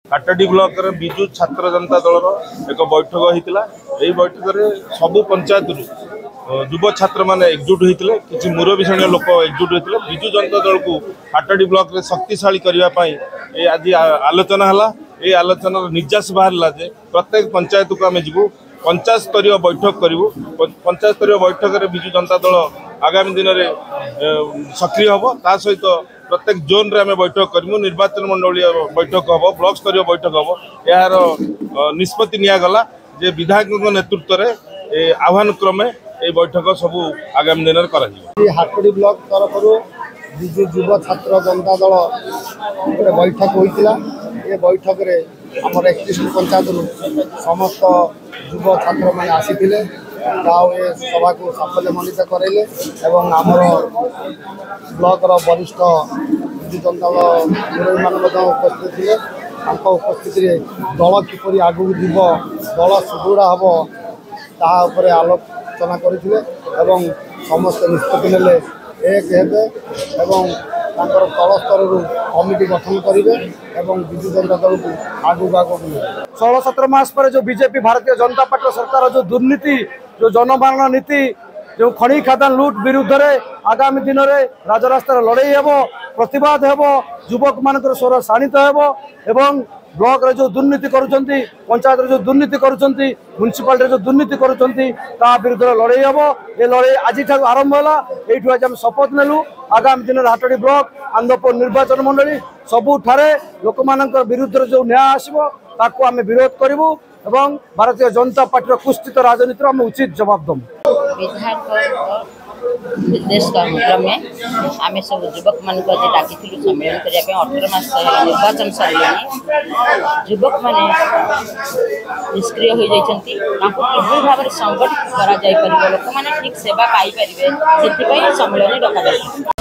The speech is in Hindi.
काटाडी ब्लॉक रे बिजु छात्र जनता दल एक बैठक होता। यही बैठक में सबू पंचायत युव छात्र मैंने एकजुट होते किसी मुरबीषणीय लोक एकजुट होते बिजु जनता दल को काटाडी ब्लॉक रे शक्तिशाली करने आज आलोचना है। ये आलोचना निर्यास बाहर जे प्रत्येक पंचायत को आम जीवु पंचायत स्तरीय बैठक करूँ। पंचायत स्तरीय बैठक में बिजु जनता दल आगामी दिन में सक्रिय हम ता सहित प्रत्येक जोन रे आम बैठक करूँ। निर्वाचन मंडलीय बैठक हम ब्लॉक स्तरीय बैठक हम यार निष्पत्ति निगला जे विधायकों नेतृत्व में आह्वान क्रमे ये बैठक सबू आगामी दिन में हाटोड़ी ब्लॉक तरफ विजु युव छात्र जनता दल गोटे बैठक होता। ये बैठक रे आमर 31 पंचायत समस्त युव छात्र मैंने आसी ये सभा को सफलमंडित करेले एवं आमर ब्लॉक वरिष्ठ विजु जनता दल मुरबी मान उपस्थित थे। उपस्थित दल किपर आगू जीव दल सुदृढ़ हम तापर आलोचना करते समस्त निष्पत्ति ने एक हेबे एवं तल स्तर कमिटी गठन करेंगे और विजु जनता दल को आगू 16-17 मास पर जो बीजेपी भारतीय जनता पार्टी सरकार जो दुर्नीति जो जनमानना नीति जो खनि खादान लुट विरुद्ध में आगामी दिन में राजरास्तार लड़ाई हेब प्रतिवाद हेब युवक मान स्वर शाणित हेब ब्लॉक रे जो दुर्नीति करुँच पंचायत जो दुर्नीति करुँच म्युनिसिपालिटी जो दुर्नीति करुँच विरुद्ध लड़ाई हेब। ये लड़ाई आज आरंभ है। ये आज शपथ नेलु आगामी दिन में हाटोड़ी ब्लॉक आंदपुर निर्वाचन मंडली सबुठारे लोक मान विरुद्ध जो न्याय आसो ताकू आम विरोध करूँ एवं भारतीय जनता पार्टी कुस्थित राजनीति आम उचित जवाब दमु। निर्देश क्रमे आम सब युवक मान डाक सम्मेलन करने 18 मास निर्वाचन सरलानी युवक मैंने निष्क्रिय हो जाती किभली भाव में संगठित कर लोक मैंने ठीक सेवा पाई पारे से सम्मेलन डक।